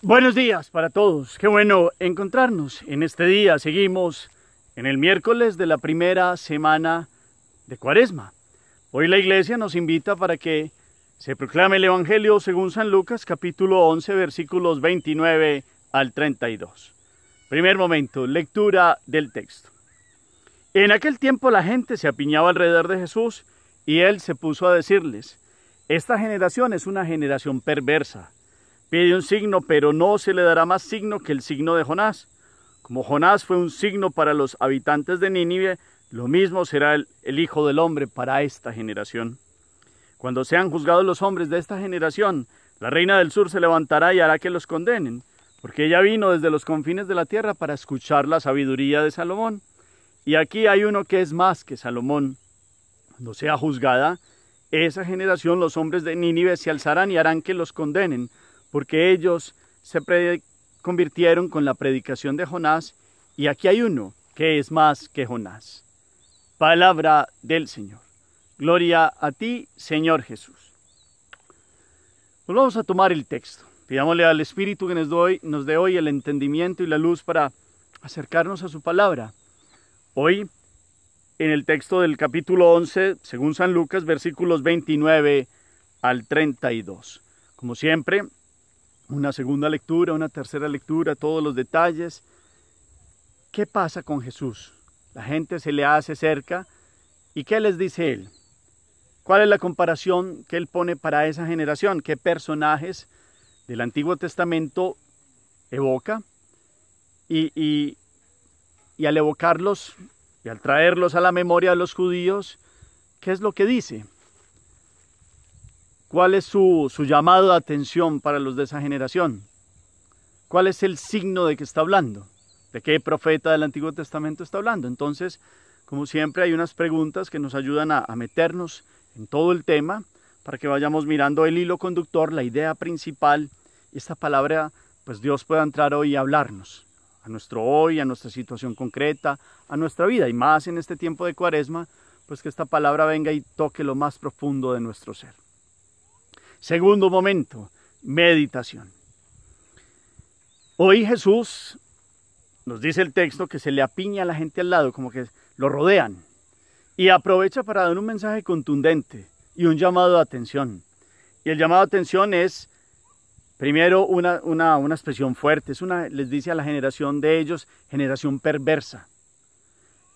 Buenos días para todos, qué bueno encontrarnos en este día. Seguimos en el miércoles de la primera semana de Cuaresma. Hoy la iglesia nos invita para que se proclame el Evangelio según San Lucas, capítulo 11, versículos 29 al 32. Primer momento, lectura del texto. En aquel tiempo la gente se apiñaba alrededor de Jesús y él se puso a decirles: esta generación es una generación perversa. Pide un signo, pero no se le dará más signo que el signo de Jonás. Como Jonás fue un signo para los habitantes de Nínive, lo mismo será el Hijo del Hombre para esta generación. Cuando sean juzgados los hombres de esta generación, la reina del sur se levantará y hará que los condenen, porque ella vino desde los confines de la tierra para escuchar la sabiduría de Salomón. Y aquí hay uno que es más que Salomón. Cuando sea juzgada esa generación, los hombres de Nínive se alzarán y harán que los condenen, porque ellos se convirtieron con la predicación de Jonás, y aquí hay uno que es más que Jonás. Palabra del Señor. Gloria a ti, Señor Jesús. Pues vamos a tomar el texto. Pidámosle al Espíritu que nos dé hoy el entendimiento y la luz para acercarnos a su palabra. Hoy, en el texto del capítulo 11, según San Lucas, versículos 29 al 32. Como siempre, una segunda lectura, una tercera lectura, todos los detalles. ¿Qué pasa con Jesús? La gente se le hace cerca, ¿y qué les dice él? ¿Cuál es la comparación que él pone para esa generación? ¿Qué personajes del Antiguo Testamento evoca? Y al evocarlos y al traerlos a la memoria de los judíos, ¿qué es lo que dice? ¿Cuál es su llamado de atención para los de esa generación? ¿Cuál es el signo de que está hablando? ¿De qué profeta del Antiguo Testamento está hablando? Entonces, como siempre, hay unas preguntas que nos ayudan a meternos en todo el tema, para que vayamos mirando el hilo conductor, la idea principal, y esta palabra, pues Dios pueda entrar hoy y hablarnos, a nuestro hoy, a nuestra situación concreta, a nuestra vida, y más en este tiempo de Cuaresma, pues que esta palabra venga y toque lo más profundo de nuestro ser. Segundo momento, meditación. Hoy Jesús, nos dice el texto, que se le apiña a la gente al lado, como que lo rodean, y aprovecha para dar un mensaje contundente y un llamado de atención. Y el llamado de atención es, primero, una expresión fuerte, les dice a la generación de ellos, generación perversa.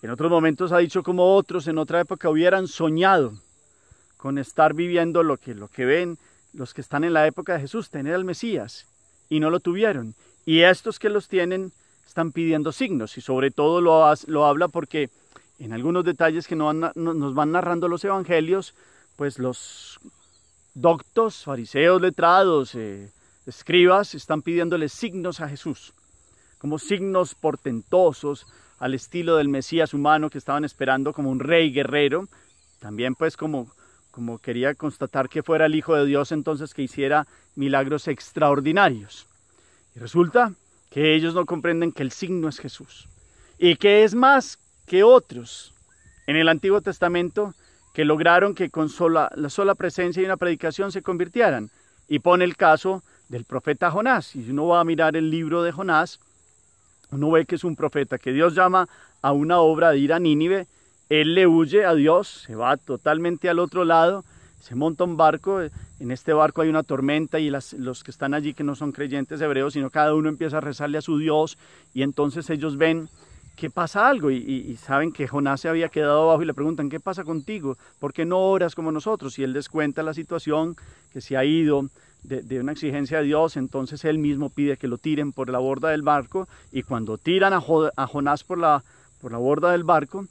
En otros momentos ha dicho como otros en otra época hubieran soñado con estar viviendo lo que ven los que están en la época de Jesús, tener al Mesías, y no lo tuvieron. Y estos que los tienen están pidiendo signos, y sobre todo lo habla porque en algunos detalles que nos van narrando los evangelios, pues los doctos, fariseos, letrados, escribas, están pidiéndole signos a Jesús, como signos portentosos, al estilo del Mesías humano que estaban esperando, como un rey guerrero, también pues como quería constatar que fuera el Hijo de Dios, entonces que hiciera milagros extraordinarios. Y resulta que ellos no comprenden que el signo es Jesús, y que es más que otros en el Antiguo Testamento que lograron que con la sola presencia y una predicación se convirtieran. Y pone el caso del profeta Jonás. Y si uno va a mirar el libro de Jonás, uno ve que es un profeta que Dios llama a una obra de ir a Nínive. Él le huye a Dios, se va totalmente al otro lado, se monta un barco, en este barco hay una tormenta y los que están allí que no son creyentes hebreos, sino cada uno empieza a rezarle a su Dios, y entonces ellos ven que pasa algo y saben que Jonás se había quedado abajo y le preguntan: ¿qué pasa contigo? ¿Por qué no oras como nosotros? Y él les cuenta la situación, que se ha ido de una exigencia de Dios, entonces él mismo pide que lo tiren por la borda del barco, y cuando tiran a Jonás por la borda del barco,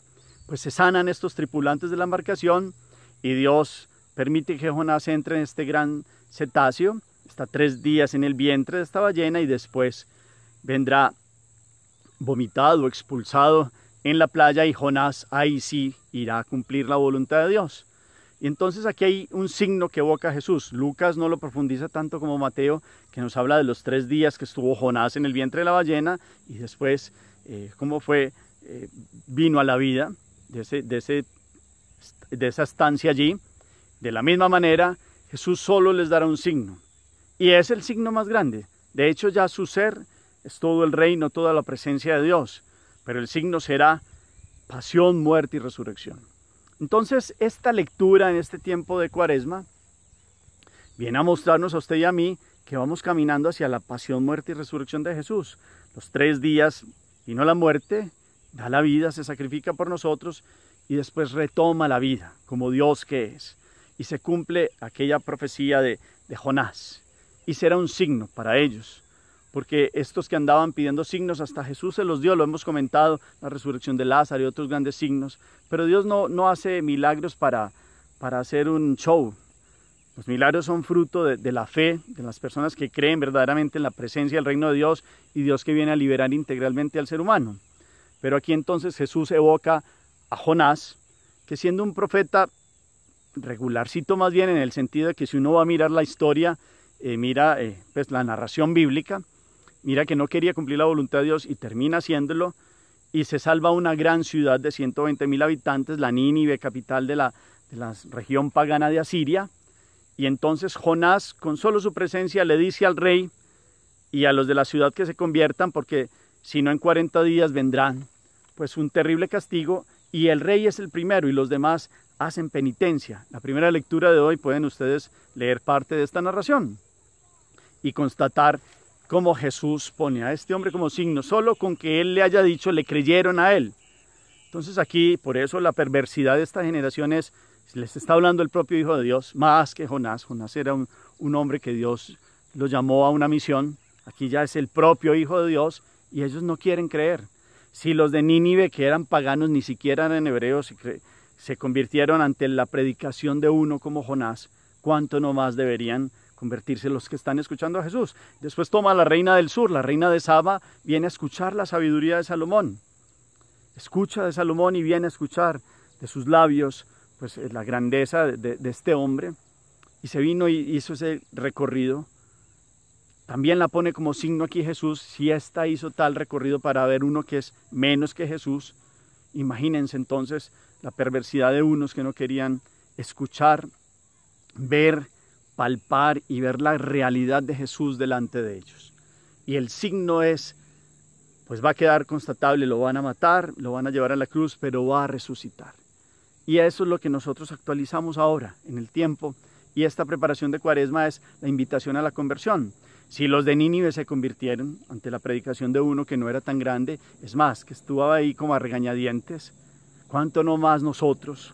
pues se sanan estos tripulantes de la embarcación, y Dios permite que Jonás entre en este gran cetáceo, está 3 días en el vientre de esta ballena, y después vendrá vomitado, expulsado en la playa, y Jonás ahí sí irá a cumplir la voluntad de Dios. Y entonces aquí hay un signo que evoca a Jesús. Lucas no lo profundiza tanto como Mateo, que nos habla de los 3 días que estuvo Jonás en el vientre de la ballena, y después cómo vino a la vida de esa estancia allí. De la misma manera, Jesús solo les dará un signo, y es el signo más grande, De hecho, ya su ser es todo el reino, toda la presencia de Dios, pero el signo será pasión, muerte y resurrección. Entonces, esta lectura en este tiempo de Cuaresma viene a mostrarnos a usted y a mí que vamos caminando hacia la pasión, muerte y resurrección de Jesús. Los 3 días vino la muerte, da la vida, se sacrifica por nosotros y después retoma la vida como Dios que es. Y se cumple aquella profecía de Jonás. Y será un signo para ellos, porque estos que andaban pidiendo signos, hasta Jesús se los dio, lo hemos comentado, la resurrección de Lázaro y otros grandes signos. Pero Dios no hace milagros para hacer un show. Los milagros son fruto de la fe, de las personas que creen verdaderamente en la presencia del reino de Dios y Dios que viene a liberar integralmente al ser humano. Pero aquí entonces Jesús evoca a Jonás, que siendo un profeta regularcito más bien, en el sentido de que si uno va a mirar la historia, pues la narración bíblica, mira que no quería cumplir la voluntad de Dios y termina haciéndolo, y se salva una gran ciudad de 120.000 habitantes, la Nínive, capital de la región pagana de Asiria. Y entonces Jonás, con solo su presencia, le dice al rey y a los de la ciudad que se conviertan, porque si no en 40 días vendrán pues un terrible castigo, y el rey es el primero y los demás hacen penitencia. La primera lectura de hoy pueden ustedes leer parte de esta narración y constatar cómo Jesús pone a este hombre como signo. Solo con que él le haya dicho, le creyeron a él. Entonces aquí, por eso la perversidad de esta generación es, les está hablando el propio Hijo de Dios, más que Jonás. Jonás era un hombre que Dios lo llamó a una misión. Aquí ya es el propio Hijo de Dios y ellos no quieren creer. Si los de Nínive, que eran paganos, ni siquiera eran hebreos, se convirtieron ante la predicación de uno como Jonás, ¿cuánto no más deberían convertirse los que están escuchando a Jesús? Después toma la reina del sur, la reina de Saba, viene a escuchar la sabiduría de Salomón. Escucha de Salomón y viene a escuchar de sus labios pues la grandeza de este hombre, y se vino y hizo ese recorrido. También la pone como signo aquí Jesús. Si ésta hizo tal recorrido para ver uno que es menos que Jesús, imagínense entonces la perversidad de unos que no querían escuchar, ver, palpar y ver la realidad de Jesús delante de ellos. Y el signo es, pues va a quedar constatable, lo van a matar, lo van a llevar a la cruz, pero va a resucitar. Y eso es lo que nosotros actualizamos ahora en el tiempo, y esta preparación de Cuaresma es la invitación a la conversión. Si los de Nínive se convirtieron ante la predicación de uno que no era tan grande, es más, que estuvo ahí como a regañadientes, ¿cuánto no más nosotros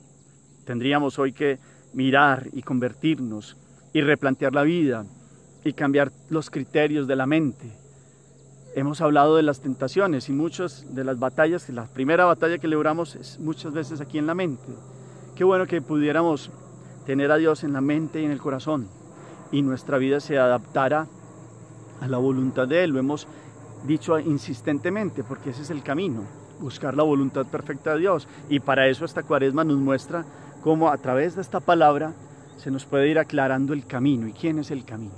tendríamos hoy que mirar y convertirnos y replantear la vida y cambiar los criterios de la mente? Hemos hablado de las tentaciones y muchas de las batallas, que la primera batalla que libramos es muchas veces aquí en la mente. Qué bueno que pudiéramos tener a Dios en la mente y en el corazón y nuestra vida se adaptara a la voluntad de Él. Lo hemos dicho insistentemente porque ese es el camino, buscar la voluntad perfecta de Dios, y para eso esta Cuaresma nos muestra cómo a través de esta palabra se nos puede ir aclarando el camino. ¿Y quién es el camino?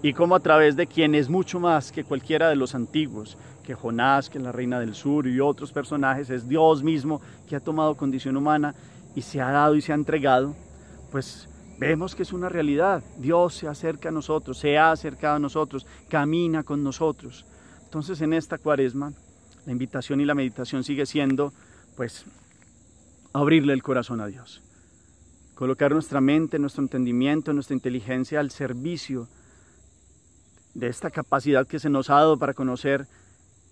Y cómo a través de quien es mucho más que cualquiera de los antiguos, que Jonás, que la reina del sur y otros personajes, es Dios mismo que ha tomado condición humana y se ha dado y se ha entregado, pues vemos que es una realidad. Dios se acerca a nosotros, se ha acercado a nosotros, camina con nosotros. Entonces en esta Cuaresma la invitación y la meditación sigue siendo pues abrirle el corazón a Dios, colocar nuestra mente, nuestro entendimiento, nuestra inteligencia al servicio de esta capacidad que se nos ha dado para conocer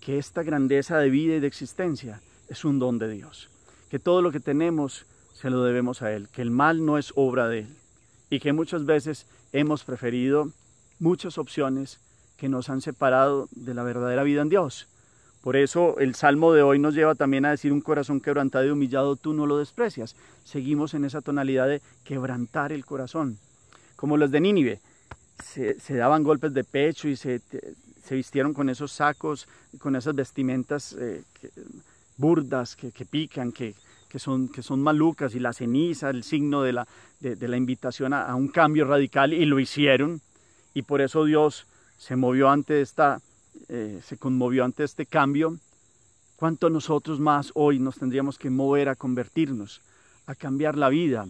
que esta grandeza de vida y de existencia es un don de Dios, que todo lo que tenemos se lo debemos a Él, que el mal no es obra de Él, y que muchas veces hemos preferido muchas opciones que nos han separado de la verdadera vida en Dios. Por eso el Salmo de hoy nos lleva también a decir: un corazón quebrantado y humillado tú no lo desprecias. Seguimos en esa tonalidad de quebrantar el corazón. Como los de Nínive, se daban golpes de pecho y se vistieron con esos sacos, con esas vestimentas burdas que pican, que son malucas, y la ceniza, el signo de la invitación a un cambio radical, y lo hicieron. Y por eso Dios se conmovió ante este cambio. ¿Cuánto nosotros más hoy nos tendríamos que mover a convertirnos, a cambiar la vida,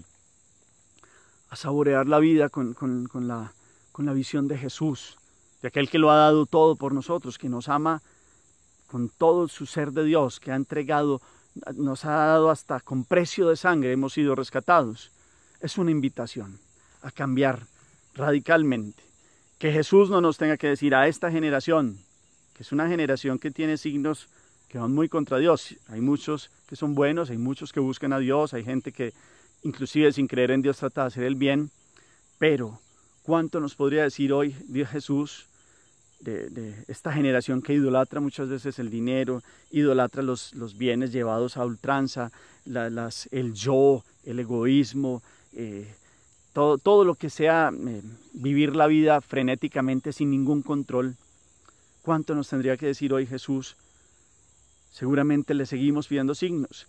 a saborear la vida con la visión de Jesús, de aquel que lo ha dado todo por nosotros, que nos ama con todo su ser de Dios, que ha entregado, nos ha dado hasta con precio de sangre, hemos sido rescatados. Es una invitación a cambiar radicalmente. Que Jesús no nos tenga que decir a esta generación, que es una generación que tiene signos que van muy contra Dios. Hay muchos que son buenos, hay muchos que buscan a Dios, hay gente que inclusive sin creer en Dios trata de hacer el bien, pero ¿cuánto nos podría decir hoy Dios Jesús de esta generación que idolatra muchas veces el dinero, idolatra los bienes llevados a ultranza, el yo, el egoísmo, todo lo que sea vivir la vida frenéticamente sin ningún control? ¿Cuánto nos tendría que decir hoy Jesús? Seguramente le seguimos pidiendo signos.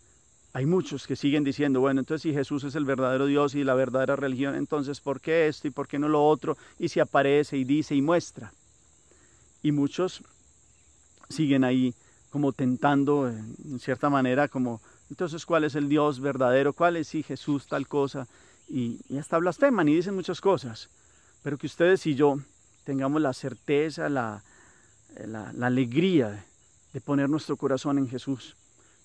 Hay muchos que siguen diciendo, bueno, entonces si Jesús es el verdadero Dios y la verdadera religión, entonces ¿por qué esto y por qué no lo otro? Y si aparece y dice y muestra. Y muchos siguen ahí como tentando, en cierta manera, como, entonces ¿cuál es el Dios verdadero? ¿Cuál es si Jesús tal cosa? Y hasta blasfeman y dicen muchas cosas. Pero que ustedes y yo tengamos la certeza, la alegría de poner nuestro corazón en Jesús.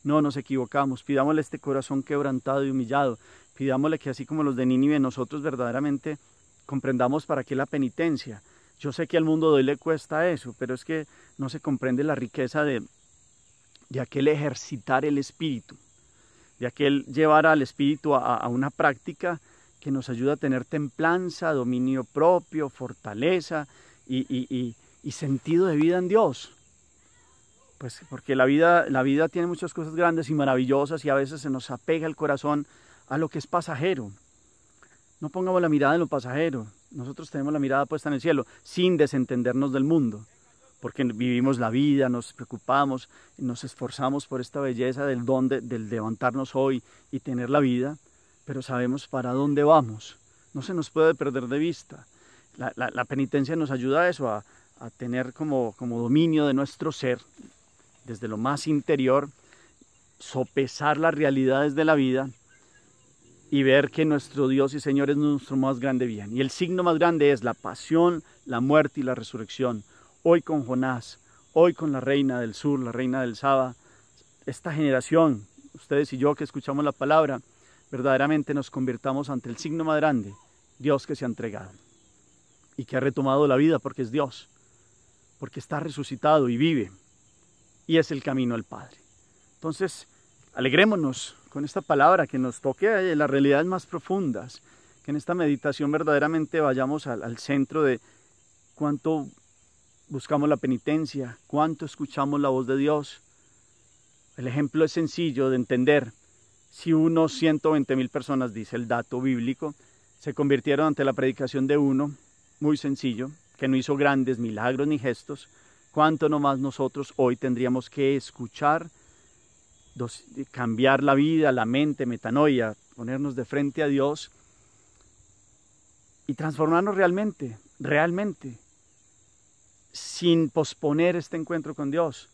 No nos equivocamos, pidámosle este corazón quebrantado y humillado, pidámosle que así como los de Nínive nosotros verdaderamente comprendamos para qué la penitencia. Yo sé que al mundo de hoy le cuesta eso, pero es que no se comprende la riqueza de aquel ejercitar el espíritu, de aquel llevar al espíritu a una práctica que nos ayuda a tener templanza, dominio propio, fortaleza y sentido de vida en Dios. Pues porque la vida tiene muchas cosas grandes y maravillosas y a veces se nos apega el corazón a lo que es pasajero. No pongamos la mirada en lo pasajero, nosotros tenemos la mirada puesta en el cielo, sin desentendernos del mundo, porque vivimos la vida, nos preocupamos, nos esforzamos por esta belleza del don del levantarnos hoy y tener la vida, pero sabemos para dónde vamos, no se nos puede perder de vista. La penitencia nos ayuda a eso, a tener como dominio de nuestro ser, desde lo más interior, sopesar las realidades de la vida y ver que nuestro Dios y Señor es nuestro más grande bien. Y el signo más grande es la pasión, la muerte y la resurrección. Hoy con Jonás, hoy con la reina del sur, la reina del Saba, esta generación, ustedes y yo que escuchamos la palabra, verdaderamente nos convirtamos ante el signo más grande, Dios que se ha entregado y que ha retomado la vida porque es Dios, porque está resucitado y vive. Y es el camino al Padre. Entonces, alegrémonos con esta palabra, que nos toque las realidades más profundas, que en esta meditación verdaderamente vayamos al centro de cuánto buscamos la penitencia, cuánto escuchamos la voz de Dios. El ejemplo es sencillo de entender. Si unos 120,000 personas, dice el dato bíblico, se convirtieron ante la predicación de uno, muy sencillo, que no hizo grandes milagros ni gestos, ¿cuánto nomás nosotros hoy tendríamos que escuchar, cambiar la vida, la mente, metanoia, ponernos de frente a Dios y transformarnos realmente, sin posponer este encuentro con Dios,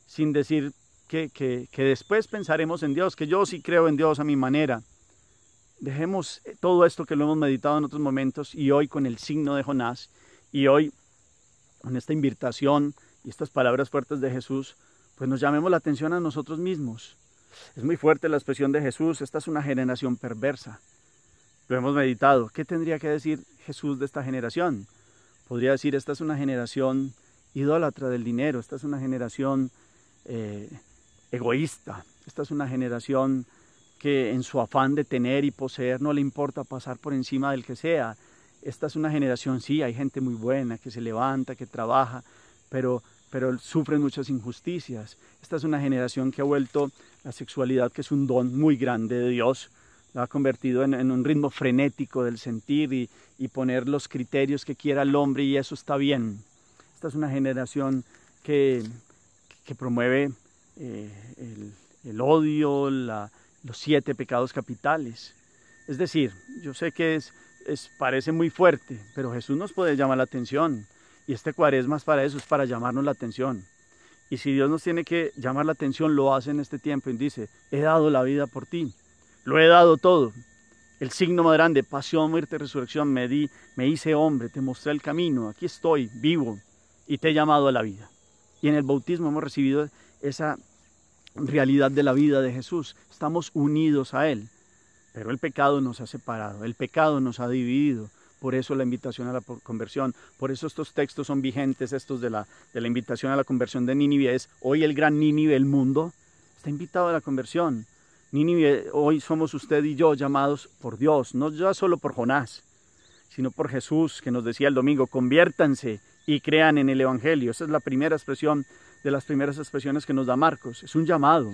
sin decir que después pensaremos en Dios, que yo sí creo en Dios a mi manera? Dejemos todo esto que lo hemos meditado en otros momentos y hoy con el signo de Jonás y hoy con esta invitación y estas palabras fuertes de Jesús, pues nos llamemos la atención a nosotros mismos. Es muy fuerte la expresión de Jesús, esta es una generación perversa. Lo hemos meditado. ¿Qué tendría que decir Jesús de esta generación? Podría decir, esta es una generación idólatra del dinero, esta es una generación egoísta, esta es una generación que en su afán de tener y poseer no le importa pasar por encima del que sea. Esta es una generación, sí, hay gente muy buena que se levanta, que trabaja, pero sufren muchas injusticias. Esta es una generación que ha vuelto la sexualidad, que es un don muy grande de Dios, la ha convertido en un ritmo frenético del sentir y poner los criterios que quiera el hombre, y eso está bien. Esta es una generación que promueve el odio, los 7 pecados capitales. Es decir, yo sé que parece muy fuerte, pero Jesús nos puede llamar la atención. Y este Cuaresma es para eso, es para llamarnos la atención. Y si Dios nos tiene que llamar la atención, lo hace en este tiempo y dice, he dado la vida por ti, lo he dado todo. El signo más grande, pasión, muerte, resurrección, me hice hombre, te mostré el camino, aquí estoy, vivo. y te he llamado a la vida. Y en el bautismo hemos recibido esa realidad de la vida de Jesús. Estamos unidos a Él, pero el pecado nos ha separado, el pecado nos ha dividido. Por eso la invitación a la conversión, por eso estos textos son vigentes, estos de la invitación a la conversión de Nínive. Es hoy el gran Nínive del mundo está invitado a la conversión. Nínive, hoy somos usted y yo llamados por Dios, no ya solo por Jonás, sino por Jesús, que nos decía el domingo: conviértanse y crean en el Evangelio. Esa es la primera expresión de las primeras expresiones que nos da Marcos. Es un llamado.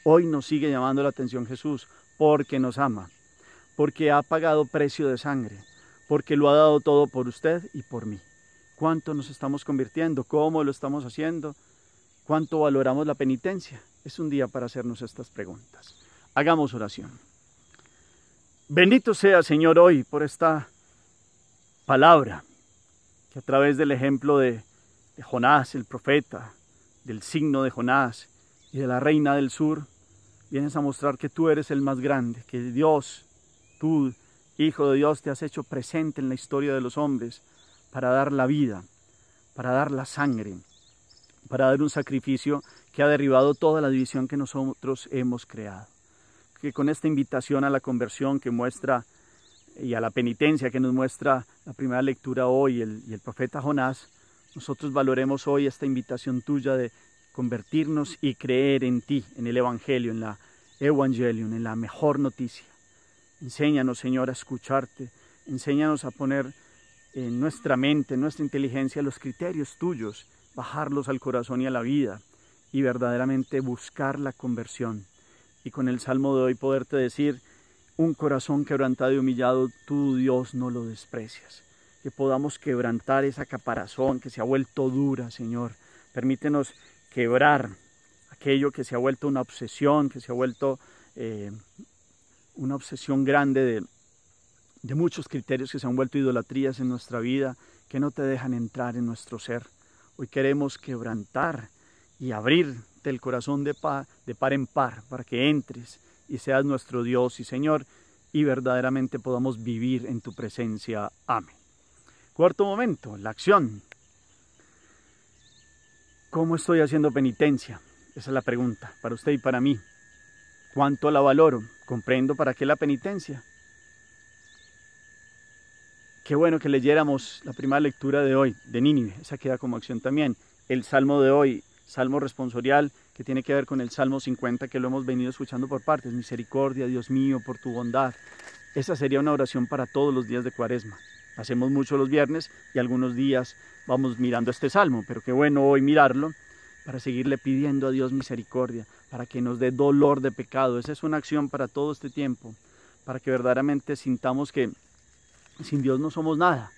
Hoy nos sigue llamando la atención Jesús porque nos ama, porque ha pagado precio de sangre, porque lo ha dado todo por usted y por mí. ¿Cuánto nos estamos convirtiendo? ¿Cómo lo estamos haciendo? ¿Cuánto valoramos la penitencia? Es un día para hacernos estas preguntas. Hagamos oración. Bendito sea, Señor, hoy por esta palabra, que a través del ejemplo de Jonás, el profeta, del signo de Jonás y de la reina del sur, vienes a mostrar que tú eres el más grande, que Dios, tú, Hijo de Dios, te has hecho presente en la historia de los hombres para dar la vida, para dar la sangre, para dar un sacrificio que ha derribado toda la división que nosotros hemos creado. Que con esta invitación a la conversión que muestra y a la penitencia que nos muestra la primera lectura hoy y el profeta Jonás, nosotros valoremos hoy esta invitación tuya de convertirnos y creer en ti, en el Evangelio, en la Evangelion, en la mejor noticia. Enséñanos, Señor, a escucharte, enséñanos a poner en nuestra mente, en nuestra inteligencia, los criterios tuyos, bajarlos al corazón y a la vida, y verdaderamente buscar la conversión. Y con el Salmo de hoy poderte decir: un corazón quebrantado y humillado, tú, Dios, no lo desprecias. Que podamos quebrantar esa caparazón que se ha vuelto dura, Señor. Permítenos quebrar aquello que se ha vuelto una obsesión, que se ha vuelto una obsesión grande de muchos criterios que se han vuelto idolatrías en nuestra vida, que no te dejan entrar en nuestro ser. Hoy queremos quebrantar y abrirte el corazón de par en par para que entres y seas nuestro Dios y Señor, y verdaderamente podamos vivir en tu presencia. Amén. Cuarto momento, la acción. ¿Cómo estoy haciendo penitencia? Esa es la pregunta para usted y para mí. ¿Cuánto la valoro? ¿Comprendo para qué la penitencia? Qué bueno que leyéramos la primera lectura de hoy, de Nínive. Esa queda como acción también. El Salmo de hoy, Salmo responsorial, que tiene que ver con el Salmo 50, que lo hemos venido escuchando por partes. Misericordia, Dios mío, por tu bondad. Esa sería una oración para todos los días de Cuaresma. Hacemos mucho los viernes y algunos días vamos mirando este Salmo, pero qué bueno hoy mirarlo para seguirle pidiendo a Dios misericordia, para que nos dé dolor de pecado. Esa es una acción para todo este tiempo, para que verdaderamente sintamos que sin Dios no somos nada.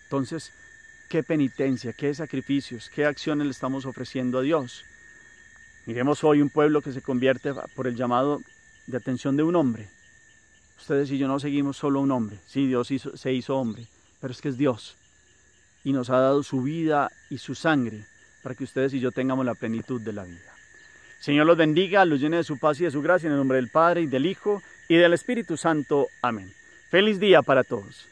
Entonces, ¿qué penitencia, qué sacrificios, qué acciones le estamos ofreciendo a Dios? Miremos hoy un pueblo que se convierte por el llamado de atención de un hombre. Ustedes y yo no seguimos solo a un hombre. Sí, Dios se hizo hombre, pero es que es Dios y nos ha dado su vida y su sangre para que ustedes y yo tengamos la plenitud de la vida. Señor los bendiga, los llene de su paz y de su gracia, en el nombre del Padre y del Hijo y del Espíritu Santo. Amén. Feliz día para todos.